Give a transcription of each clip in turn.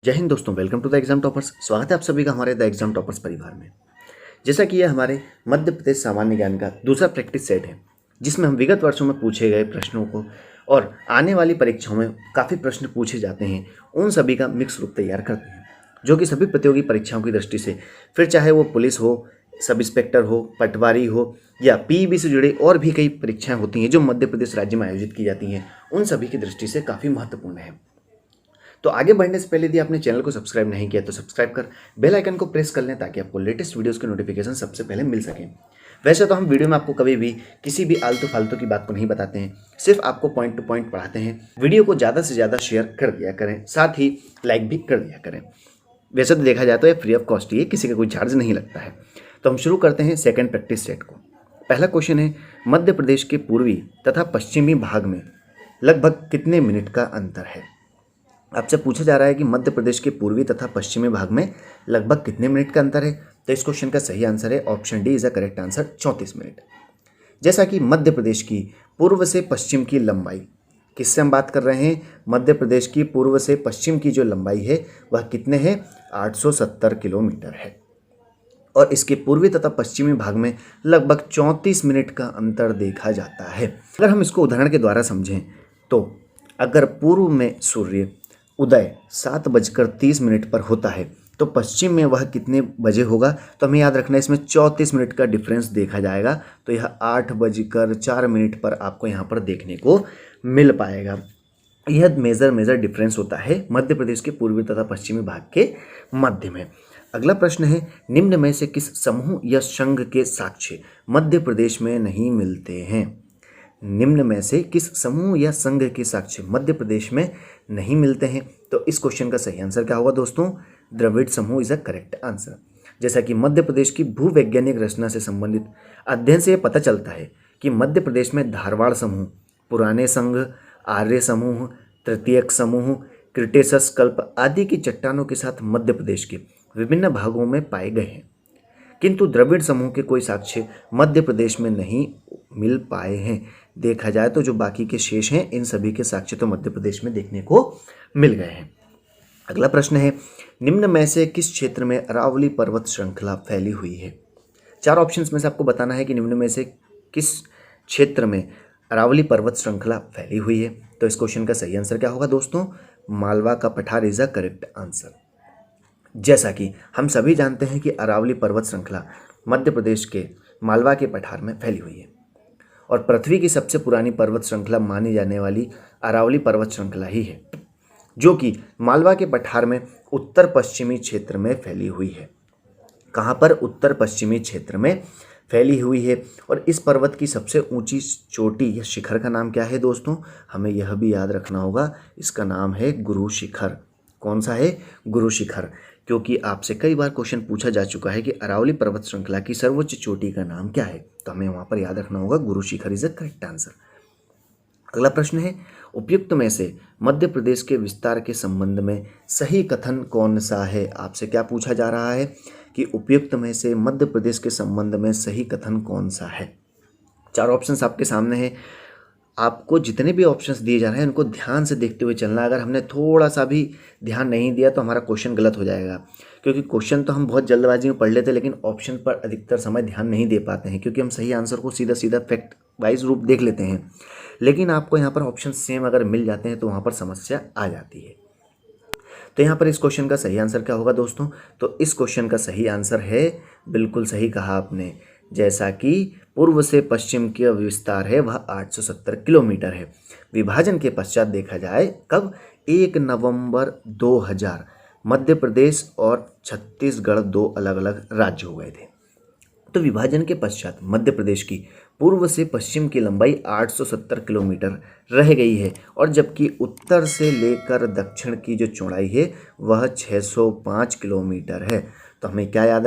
जय हिंद दोस्तों, welcome to the exam toppers. स्वागत है आप सभी का हमारे द एग्जाम टॉपर्स परिवार में। जैसा कि यह हमारे मध्य प्रदेश सामान्य ज्ञान का दूसरा प्रैक्टिस सेट है, जिसमें हम विगत वर्षों में पूछे गए प्रश्नों को और आने वाली परीक्षाओं में काफ़ी प्रश्न पूछे जाते हैं, उन सभी का मिक्स रूप तैयार करते हैं, जो कि सभी प्रतियोगी परीक्षाओं की दृष्टि से, फिर चाहे वो पुलिस हो, सब इंस्पेक्टर हो, पटवारी हो या पीईबी से जुड़े और भी कई परीक्षाएं होती हैं जो मध्य प्रदेश राज्य में आयोजित की जाती हैं, उन सभी की दृष्टि से काफ़ी महत्वपूर्ण है। तो आगे बढ़ने से पहले यदि आपने चैनल को सब्सक्राइब नहीं किया तो सब्सक्राइब कर बेल आइकन को प्रेस कर लें ताकि आपको लेटेस्ट वीडियोस के नोटिफिकेशन सबसे पहले मिल सकें। वैसे तो हम वीडियो में आपको कभी भी किसी भी आलतू फालतू की बात को नहीं बताते हैं, सिर्फ आपको पॉइंट टू पॉइंट पढ़ाते हैं। वीडियो को ज़्यादा से ज़्यादा शेयर कर दिया करें, साथ ही लाइक भी कर दिया करें। वैसे तो देखा जाए तो ये फ्री ऑफ कॉस्ट ही है, किसी का कोई चार्ज नहीं लगता है। तो हम शुरू करते हैं सेकेंड प्रैक्टिस सेट को। पहला क्वेश्चन है, मध्य प्रदेश के पूर्वी तथा पश्चिमी भाग में लगभग कितने मिनट का अंतर है। आपसे पूछा जा रहा है कि मध्य प्रदेश के पूर्वी तथा पश्चिमी भाग में लगभग कितने मिनट का अंतर है। तो इस क्वेश्चन का सही आंसर है option D is a correct answer, 34 minute. जैसा कि मध्य प्रदेश की पूर्व से पश्चिम की लंबाई, किससे हम बात कर रहे हैं, मध्य प्रदेश की पूर्व से पश्चिम की जो लंबाई है वह कितने हैं, 870 किलोमीटर है। और इसके पूर्वी तथा पश्चिमी भाग में लगभग 34 मिनट का अंतर देखा जाता है। अगर हम इसको उदाहरण के द्वारा समझें तो अगर पूर्व में सूर्य उदय 7:30 पर होता है तो पश्चिम में वह कितने बजे होगा। तो हमें याद रखना है इसमें 34 मिनट का डिफरेंस देखा जाएगा, तो यह 8:04 पर आपको यहाँ पर देखने को मिल पाएगा। यह मेजर डिफरेंस होता है मध्य प्रदेश के पूर्वी तथा पश्चिमी भाग के मध्य में। अगला प्रश्न है, निम्न में से किस समूह या संघ के साक्ष्य मध्य प्रदेश में नहीं मिलते हैं। निम्न में से किस समूह या संघ के साक्ष्य मध्य प्रदेश में नहीं मिलते हैं। तो इस क्वेश्चन का सही आंसर क्या होगा दोस्तों, द्रविड़ समूह इज अ करेक्ट आंसर। जैसा कि मध्य प्रदेश की भूवैज्ञानिक रचना से संबंधित अध्ययन से यह पता चलता है कि मध्य प्रदेश में धारवाड़ समूह, पुराने संघ, आर्य समूह, तृतीयक समूह, क्रिटेशस कल्प आदि की चट्टानों के साथ मध्य प्रदेश के विभिन्न भागों में पाए गए हैं, किंतु द्रविड़ समूह के कोई साक्ष्य मध्य प्रदेश में नहीं मिल पाए हैं। देखा जाए तो जो बाकी के शेष हैं इन सभी के साक्ष्य तो मध्य प्रदेश में देखने को मिल गए हैं। अगला प्रश्न है, निम्न में से किस क्षेत्र में अरावली पर्वत श्रृंखला फैली हुई है। चार ऑप्शंस में से आपको बताना है कि निम्न में से किस क्षेत्र में अरावली पर्वत श्रृंखला फैली हुई है। तो इस क्वेश्चन का सही आंसर क्या होगा दोस्तों, मालवा का पठार इज अ करेक्ट आंसर। जैसा कि हम सभी जानते हैं कि अरावली पर्वत श्रृंखला मध्य प्रदेश के मालवा के पठार में फैली हुई है और पृथ्वी की सबसे पुरानी पर्वत श्रृंखला मानी जाने वाली अरावली पर्वत श्रृंखला ही है, जो कि मालवा के पठार में उत्तर पश्चिमी क्षेत्र में फैली हुई है। कहाँ पर, उत्तर पश्चिमी क्षेत्र में फैली हुई है। और इस पर्वत की सबसे ऊंची चोटी या शिखर का नाम क्या है दोस्तों, हमें यह भी याद रखना होगा, इसका नाम है गुरु शिखर। कौन सा है, गुरु शिखर। क्योंकि आपसे कई बार क्वेश्चन पूछा जा चुका है कि अरावली पर्वत श्रृंखला की सर्वोच्च चोटी का नाम क्या है, तो हमें वहां पर याद रखना होगा Guru Shikhar is the correct answer. अगला प्रश्न है, उपयुक्त में से मध्य प्रदेश के विस्तार के संबंध में सही कथन कौन सा है। आपसे क्या पूछा जा रहा है कि उपयुक्त में से मध्य प्रदेश के संबंध में सही कथन कौन सा है। चार ऑप्शंस आपके सामने हैं, आपको जितने भी ऑप्शंस दिए जा रहे हैं उनको ध्यान से देखते हुए चलना। अगर हमने थोड़ा सा भी ध्यान नहीं दिया तो हमारा क्वेश्चन गलत हो जाएगा, क्योंकि क्वेश्चन तो हम बहुत जल्दबाजी में पढ़ लेते हैं लेकिन ऑप्शन पर अधिकतर समय ध्यान नहीं दे पाते हैं, क्योंकि हम सही आंसर को सीधा सीधा फैक्ट वाइज रूप देख लेते हैं। लेकिन आपको यहाँ पर ऑप्शन सेम अगर मिल जाते हैं तो वहाँ पर समस्या आ जाती है। तो यहाँ पर इस क्वेश्चन का सही आंसर क्या होगा दोस्तों, तो इस क्वेश्चन का सही आंसर है, बिल्कुल सही कहा आपने, जैसा कि पूर्व से पश्चिम का विस्तार है वह 870 किलोमीटर है। विभाजन के पश्चात देखा जाए कब, 1 नवंबर 2000 मध्य प्रदेश और छत्तीसगढ़ दो अलग अलग राज्य हो गए थे। तो विभाजन के पश्चात मध्य प्रदेश की पूर्व से पश्चिम की लंबाई 870 किलोमीटर रह गई है, और जबकि उत्तर से लेकर दक्षिण की जो चौड़ाई है वह 605 किलोमीटर है। तो हमें क्या याद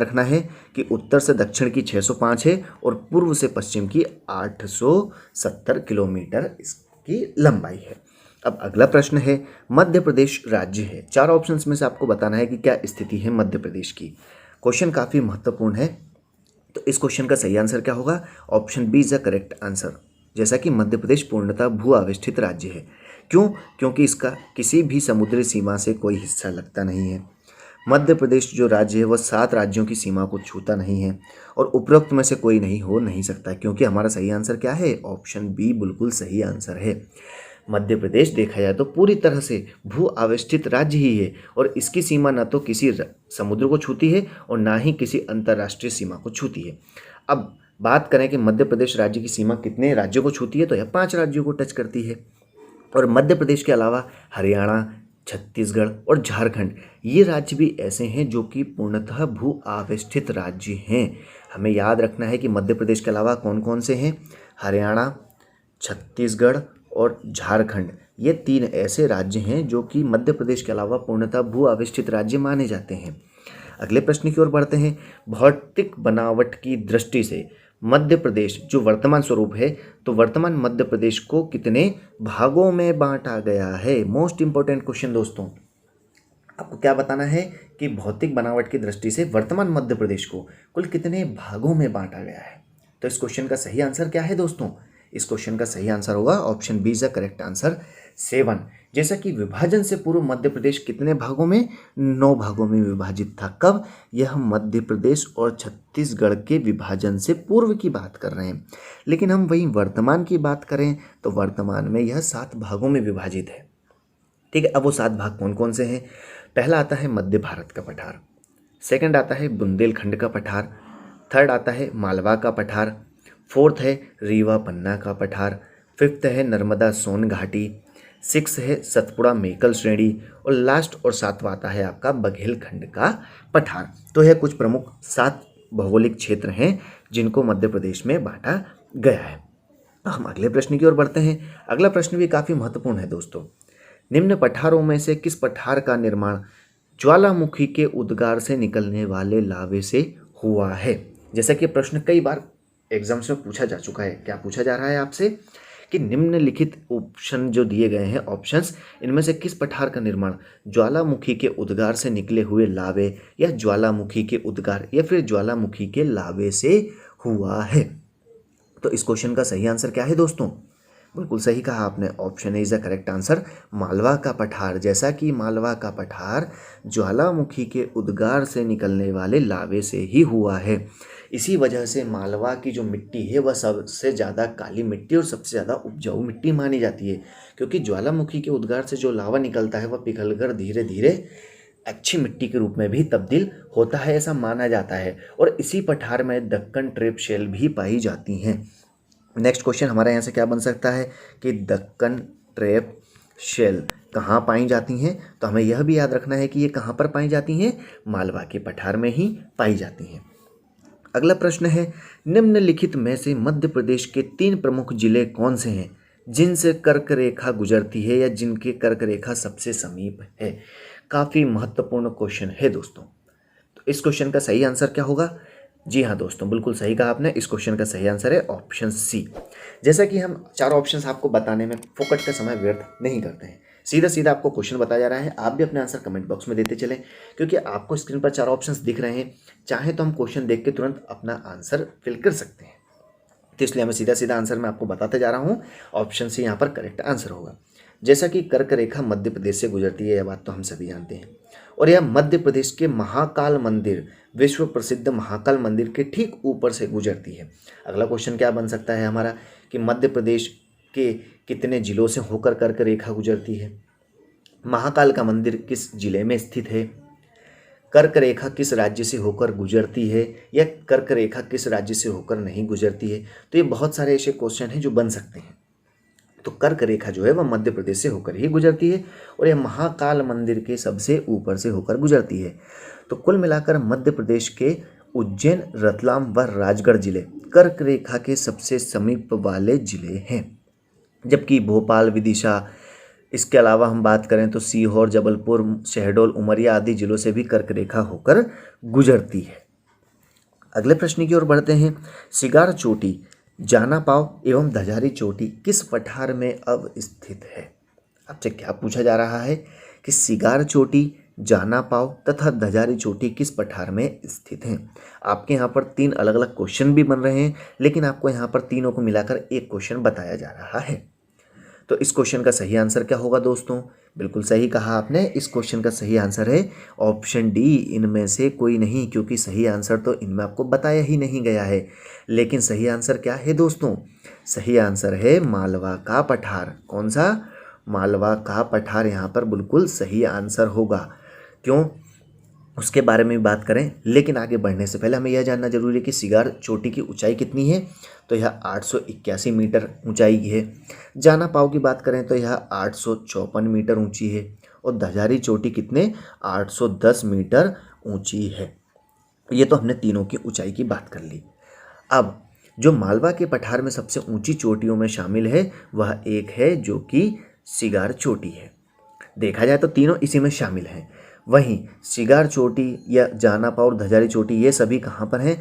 रखना है कि उत्तर से दक्षिण की 605 है और पूर्व से पश्चिम की 870 किलोमीटर इसकी लंबाई है। अब अगला प्रश्न है, मध्य प्रदेश राज्य है, चार ऑप्शंस में से आपको बताना है कि क्या स्थिति है मध्य प्रदेश की। क्वेश्चन काफ़ी महत्वपूर्ण है, तो इस क्वेश्चन का सही आंसर क्या होगा, option B is the correct answer. जैसा कि मध्य प्रदेश पूर्णतः भू आवेष्टित राज्य है। क्यों? क्योंकि इसका किसी भी समुद्री सीमा से कोई हिस्सा लगता नहीं है। मध्य प्रदेश जो राज्य है वह 7 राज्यों की सीमा को छूता नहीं है और उपरोक्त में से कोई नहीं हो नहीं सकता, क्योंकि हमारा सही आंसर क्या है? ऑप्शन बी बिल्कुल सही आंसर है। मध्य प्रदेश देखा जाए तो पूरी तरह से भू आवेष्टित राज्य ही है और इसकी सीमा न तो किसी समुद्र को छूती है और ना ही किसी अंतर्राष्ट्रीय सीमा को छूती है। अब बात करें कि मध्य प्रदेश राज्य की सीमा कितने राज्यों को छूती है, तो यह 5 राज्यों को टच करती है। और मध्य प्रदेश के अलावा हरियाणा, छत्तीसगढ़ और झारखंड ये राज्य भी ऐसे हैं जो कि पूर्णतः भू आवेष्टित राज्य हैं। हमें याद रखना है कि मध्य प्रदेश के अलावा कौन कौन से हैं? हरियाणा, छत्तीसगढ़ और झारखंड, ये 3 ऐसे राज्य हैं जो कि मध्य प्रदेश के अलावा पूर्णतः भू आवेष्टित राज्य माने जाते हैं। अगले प्रश्न की ओर बढ़ते हैं। भौतिक बनावट की दृष्टि से मध्य प्रदेश जो वर्तमान स्वरूप है, तो वर्तमान मध्य प्रदेश को कितने भागों में बांटा गया है? मोस्ट इंपॉर्टेंट क्वेश्चन दोस्तों, आपको क्या बताना है कि भौतिक बनावट की दृष्टि से वर्तमान मध्य प्रदेश को कुल कितने भागों में बांटा गया है? तो इस क्वेश्चन का सही आंसर क्या है दोस्तों? इस क्वेश्चन का सही आंसर होगा option B is the correct answer 7। जैसा कि विभाजन से पूर्व मध्य प्रदेश कितने भागों में? 9 भागों में विभाजित था। कब? यह मध्य प्रदेश और छत्तीसगढ़ के विभाजन से पूर्व की बात कर रहे हैं। लेकिन हम वहीं वर्तमान की बात करें तो वर्तमान में यह 7 भागों में विभाजित है। ठीक है, अब वो 7 भाग कौन कौन से हैं? पहला आता है मध्य भारत का पठार, सेकंड आता है बुंदेलखंड का पठार, थर्ड आता है मालवा का पठार, फोर्थ है रीवा पन्ना का पठार, फिफ्थ है नर्मदा सोन घाटी, 6 है सतपुड़ा मेकल श्रेणी और लास्ट और 7वां आता है आपका बघेलखंड का पठार। तो यह कुछ प्रमुख 7 भौगोलिक क्षेत्र हैं जिनको मध्य प्रदेश में बांटा गया है। हम अगले प्रश्न की ओर बढ़ते हैं। अगला प्रश्न भी काफ़ी महत्वपूर्ण है दोस्तों। निम्न पठारों में से किस पठार का निर्माण ज्वालामुखी के उद्गार से निकलने वाले लावे से हुआ है? जैसा कि प्रश्न कई बार एग्जाम्स में पूछा जा चुका है। क्या पूछा जा रहा है आपसे कि निम्नलिखित ऑप्शन जो दिए गए हैं ऑप्शंस, इनमें से किस पठार का निर्माण ज्वालामुखी के उद्गार से निकले हुए लावे या ज्वालामुखी के उद्गार या फिर ज्वालामुखी के लावे से हुआ है? तो इस क्वेश्चन का सही आंसर क्या है दोस्तों? बिल्कुल सही कहा आपने, option A is the correct answer, Malwa का पठार। जैसा कि मालवा का पठार ज्वालामुखी के उद्गार से निकलने वाले लावे से ही हुआ है। इसी वजह से मालवा की जो मिट्टी है वह सबसे ज़्यादा काली मिट्टी और सबसे ज़्यादा उपजाऊ मिट्टी मानी जाती है, क्योंकि ज्वालामुखी के उद्गार से जो लावा निकलता है वह पिघलकर धीरे धीरे अच्छी मिट्टी के रूप में भी तब्दील होता है, ऐसा माना जाता है। और इसी पठार में दक्कन ट्रेप शेल भी पाई जाती हैं। नेक्स्ट क्वेश्चन हमारे यहाँ से क्या बन सकता है कि दक्कन ट्रेप शेल कहाँ पाई जाती हैं? तो हमें यह भी याद रखना है कि ये कहाँ पर पाई जाती हैं? मालवा के पठार में ही पाई जाती हैं। अगला प्रश्न है, निम्नलिखित में से मध्य प्रदेश के 3 प्रमुख जिले कौन से हैं जिनसे कर्क रेखा गुजरती है या जिनके कर्क रेखा सबसे समीप है? काफ़ी महत्वपूर्ण क्वेश्चन है दोस्तों। तो इस क्वेश्चन का सही आंसर क्या होगा? जी हाँ दोस्तों, बिल्कुल सही कहा आपने। इस क्वेश्चन का सही आंसर है ऑप्शन सी। जैसा कि हम 4 ऑप्शंस आपको बताने में फोकट का समय व्यर्थ नहीं करते हैं, सीधा सीधा आपको क्वेश्चन बताया जा रहा है। आप भी अपने आंसर कमेंट बॉक्स में देते चलें, क्योंकि आपको स्क्रीन पर 4 ऑप्शंस दिख रहे हैं। चाहे तो हम क्वेश्चन देख के तुरंत अपना आंसर फिल कर सकते हैं, तो इसलिए मैं सीधा सीधा आंसर मैं आपको बताते जा रहा हूँ। ऑप्शन सी यहाँ पर करेक्ट आंसर होगा। जैसा कि कर्क रेखा मध्य प्रदेश से गुजरती है, यह बात तो हम सभी जानते हैं, और यह मध्य प्रदेश के महाकाल मंदिर, विश्व प्रसिद्ध महाकाल मंदिर के ठीक ऊपर से गुजरती है। अगला क्वेश्चन क्या बन सकता है हमारा कि मध्य प्रदेश के कितने जिलों से होकर कर्क रेखा गुजरती है? महाकाल का मंदिर किस जिले में स्थित है? कर्क रेखा किस राज्य से होकर गुजरती है या कर्क रेखा किस राज्य से होकर नहीं गुजरती है? तो ये बहुत सारे ऐसे क्वेश्चन हैं जो बन सकते हैं। तो कर्क रेखा जो है वह मध्य प्रदेश से होकर ही गुजरती है और यह महाकाल मंदिर के सबसे ऊपर से होकर गुजरती है। तो कुल मिलाकर मध्य प्रदेश के उज्जैन, रतलाम व राजगढ़ जिले कर्क रेखा के सबसे समीप वाले जिले हैं, जबकि भोपाल, विदिशा, इसके अलावा हम बात करें तो सीहोर, जबलपुर, शहडोल, उमरिया आदि जिलों से भी कर्क रेखा होकर गुजरती है। अगले प्रश्न की ओर बढ़ते हैं। सिगार चोटी, जाना पाव एवं धजारी चोटी किस पठार में अवस्थित है? आपसे क्या पूछा जा रहा है कि सिगार चोटी, जाना पाव तथा धजारी चोटी किस पठार में स्थित हैं। आपके यहाँ पर 3 अलग अलग क्वेश्चन भी बन रहे हैं, लेकिन आपको यहाँ पर तीनों को मिलाकर एक क्वेश्चन बताया जा रहा है। तो इस क्वेश्चन का सही आंसर क्या होगा दोस्तों? बिल्कुल सही कहा आपने, इस क्वेश्चन का सही आंसर है ऑप्शन डी, इनमें से कोई नहीं, क्योंकि सही आंसर तो इनमें आपको बताया ही नहीं गया है। लेकिन सही आंसर क्या है दोस्तों? सही आंसर है मालवा का पठार। कौन सा? मालवा का पठार यहाँ पर बिल्कुल सही आंसर होगा। क्यों, उसके बारे में भी बात करें, लेकिन आगे बढ़ने से पहले हमें यह जानना जरूरी है कि सिगार चोटी की ऊंचाई कितनी है। तो यह 881 मीटर ऊंचाई की है। जाना पाव की बात करें तो यह 854 मीटर ऊंची है। और धजारी चोटी कितने? 810 मीटर ऊंची है। ये तो हमने तीनों की ऊंचाई की बात कर ली। अब जो मालवा के पठार में सबसे ऊंची चोटियों में शामिल है वह एक है जो कि सिगार चोटी है। देखा जाए तो तीनों इसी में शामिल हैं। वहीं सिगार चोटी या जानापा और धजारी चोटी ये सभी कहाँ पर हैं?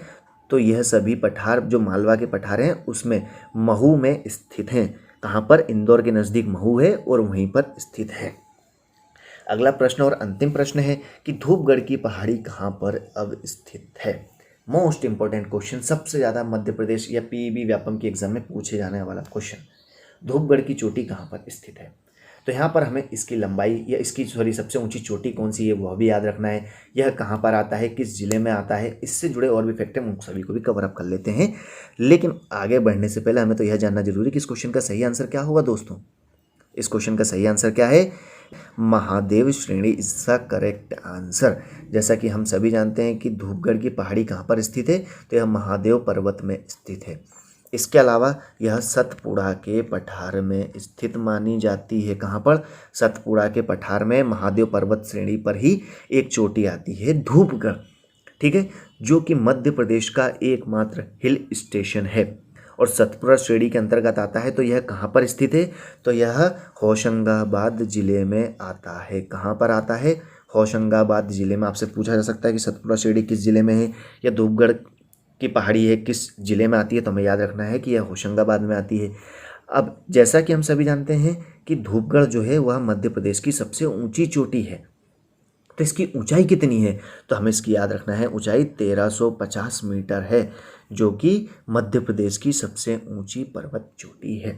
तो यह सभी पठार जो मालवा के पठार हैं उसमें महू में स्थित हैं। कहाँ पर? इंदौर के नज़दीक महू है और वहीं पर स्थित है। अगला प्रश्न और अंतिम प्रश्न है कि धूपगढ़ की पहाड़ी कहाँ पर अब स्थित है। मोस्ट इंपॉर्टेंट क्वेश्चन, सबसे ज़्यादा मध्य प्रदेश या पीईबी व्यापम के एग्जाम में पूछे जाने वाला क्वेश्चन, धूपगढ़ की चोटी कहाँ पर स्थित है। तो यहाँ पर हमें इसकी लंबाई या इसकी सबसे ऊंची चोटी कौन सी है वह भी याद रखना है। यह कहाँ पर आता है, किस जिले में आता है, इससे जुड़े और भी फैक्ट हैं, उन सभी को भी कवर अप कर लेते हैं। लेकिन आगे बढ़ने से पहले हमें तो यह जानना जरूरी है कि इस क्वेश्चन का सही आंसर क्या होगा दोस्तों। इस क्वेश्चन का सही आंसर क्या है? महादेव श्रेणी इज द करेक्ट आंसर। जैसा कि हम सभी जानते हैं कि धूपगढ़ की पहाड़ी कहाँ पर स्थित है, तो यह महादेव पर्वत में स्थित है। इसके अलावा यह सतपुड़ा के पठार में स्थित मानी जाती है। कहाँ पर? सतपुड़ा के पठार में महादेव पर्वत श्रेणी पर ही एक चोटी आती है, धूपगढ़, ठीक है, जो कि मध्य प्रदेश का एकमात्र हिल स्टेशन है और सतपुड़ा श्रेणी के अंतर्गत आता है। तो यह कहाँ पर स्थित है? तो यह होशंगाबाद जिले में आता है। कहाँ पर आता है? होशंगाबाद जिले में। आपसे पूछा जा सकता है कि सतपुड़ा श्रेणी किस जिले में है या धूपगढ़ की पहाड़ी है किस जिले में आती है, तो हमें याद रखना है कि यह होशंगाबाद में आती है। अब जैसा कि हम सभी जानते हैं कि धूपगढ़ जो है वह मध्य प्रदेश की सबसे ऊंची चोटी है। तो इसकी ऊंचाई कितनी है? तो हमें इसकी याद रखना है, ऊंचाई 1350 मीटर है, जो कि मध्य प्रदेश की सबसे ऊंची पर्वत चोटी है।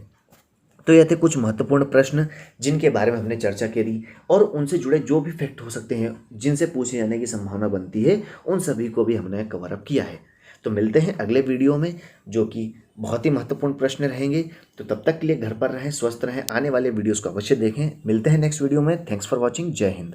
तो यह थे कुछ महत्वपूर्ण प्रश्न जिनके बारे में हमने चर्चा करी और उनसे जुड़े जो भी फैक्ट हो सकते हैं जिनसे पूछे जाने की संभावना बनती है उन सभी को भी हमने कवर अप किया है। तो मिलते हैं अगले वीडियो में जो कि बहुत ही महत्वपूर्ण प्रश्न रहेंगे। तो तब तक के लिए घर पर रहें, स्वस्थ रहें, आने वाले वीडियोस को अवश्य देखें। मिलते हैं नेक्स्ट वीडियो में। Thanks for watching. जय हिंद।